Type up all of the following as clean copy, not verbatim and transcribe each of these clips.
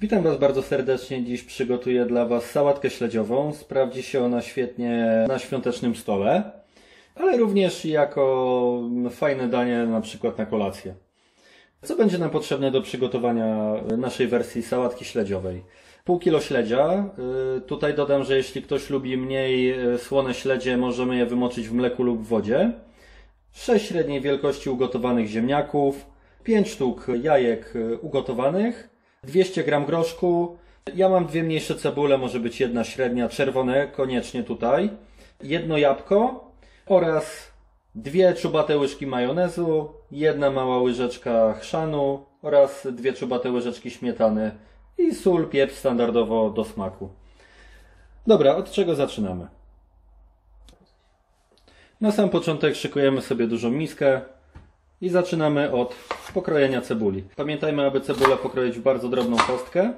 Witam Was bardzo serdecznie. Dziś przygotuję dla Was sałatkę śledziową. Sprawdzi się ona świetnie na świątecznym stole, ale również jako fajne danie na przykład na kolację. Co będzie nam potrzebne do przygotowania naszej wersji sałatki śledziowej? Pół kilo śledzia. Tutaj dodam, że jeśli ktoś lubi mniej słone śledzie, możemy je wymoczyć w mleku lub w wodzie. 6 średniej wielkości ugotowanych ziemniaków, 5 sztuk jajek ugotowanych, 200 g groszku. Ja mam dwie mniejsze cebule, może być jedna średnia, czerwone koniecznie tutaj, jedno jabłko oraz dwie czubate łyżki majonezu, jedna mała łyżeczka chrzanu oraz dwie czubate łyżeczki śmietany i sól, pieprz standardowo do smaku. Dobra, od czego zaczynamy? Na sam początek szykujemy sobie dużą miskę i zaczynamy od pokrojenia cebuli. Pamiętajmy, aby cebulę pokroić w bardzo drobną kostkę.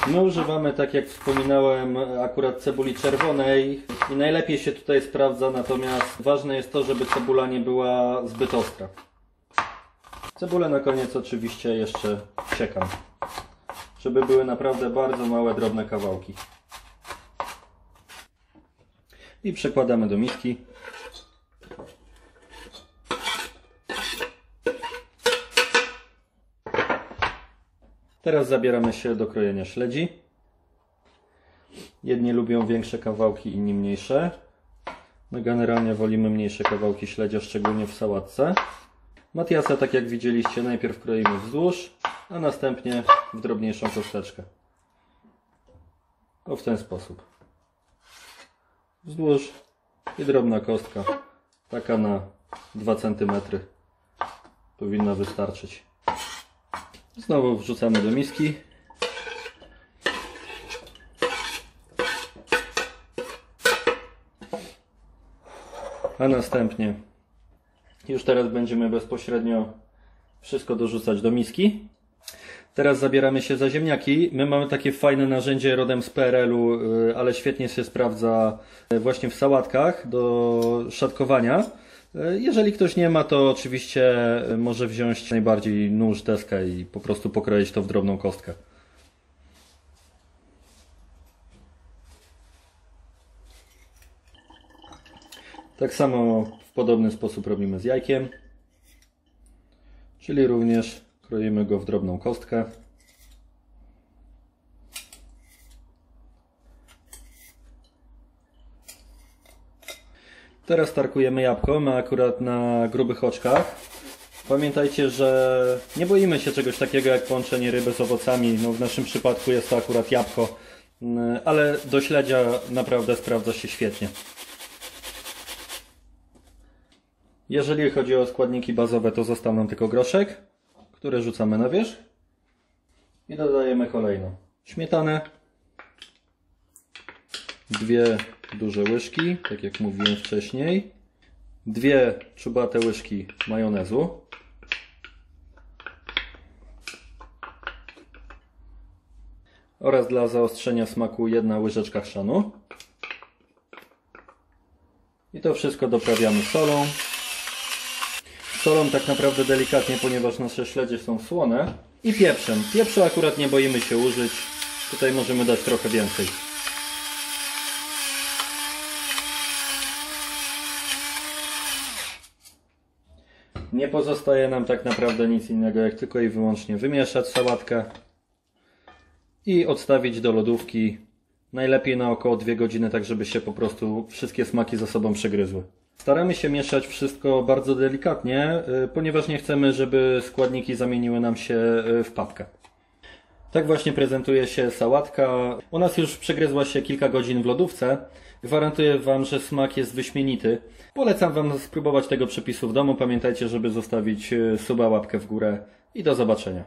My używamy, tak jak wspominałem, akurat cebuli czerwonej i najlepiej się tutaj sprawdza, natomiast ważne jest to, żeby cebula nie była zbyt ostra. Cebulę na koniec oczywiście jeszcze siekam, żeby były naprawdę bardzo małe, drobne kawałki. I przekładamy do miski. Teraz zabieramy się do krojenia śledzi. Jedni lubią większe kawałki, inni mniejsze. My generalnie wolimy mniejsze kawałki śledzia, szczególnie w sałatce. Matiasa, tak jak widzieliście, najpierw kroimy wzdłuż, a następnie w drobniejszą kosteczkę. O, w ten sposób. Wzdłuż i drobna kostka, taka na 2 cm powinna wystarczyć. Znowu wrzucamy do miski. A następnie już teraz będziemy bezpośrednio wszystko dorzucać do miski. Teraz zabieramy się za ziemniaki. My mamy takie fajne narzędzie rodem z PRL-u, ale świetnie się sprawdza właśnie w sałatkach do szatkowania. Jeżeli ktoś nie ma, to oczywiście może wziąć najbardziej nóż, deskę i po prostu pokroić to w drobną kostkę. Tak samo w podobny sposób robimy z jajkiem, czyli również kroimy go w drobną kostkę. Teraz tarkujemy jabłko, my akurat na grubych oczkach. Pamiętajcie, że nie boimy się czegoś takiego jak połączenie ryby z owocami. No, w naszym przypadku jest to akurat jabłko, ale do śledzia naprawdę sprawdza się świetnie. Jeżeli chodzi o składniki bazowe, to został nam tylko groszek, który rzucamy na wierzch i dodajemy kolejno śmietanę, dwie duże łyżki, tak jak mówiłem wcześniej, dwie czubate łyżki majonezu, oraz dla zaostrzenia smaku jedna łyżeczka chrzanu. I to wszystko doprawiamy solą. Solą tak naprawdę delikatnie, ponieważ nasze śledzie są słone. I pieprzem. Pieprzu akurat nie boimy się użyć. Tutaj możemy dać trochę więcej. Nie pozostaje nam tak naprawdę nic innego, jak tylko i wyłącznie wymieszać sałatkę i odstawić do lodówki. Najlepiej na około 2 godziny, tak żeby się po prostu wszystkie smaki ze sobą przegryzły. Staramy się mieszać wszystko bardzo delikatnie, ponieważ nie chcemy, żeby składniki zamieniły nam się w papkę. Tak właśnie prezentuje się sałatka. U nas już przegryzła się kilka godzin w lodówce. Gwarantuję Wam, że smak jest wyśmienity. Polecam Wam spróbować tego przepisu w domu. Pamiętajcie, żeby zostawić suba, łapkę w górę i do zobaczenia.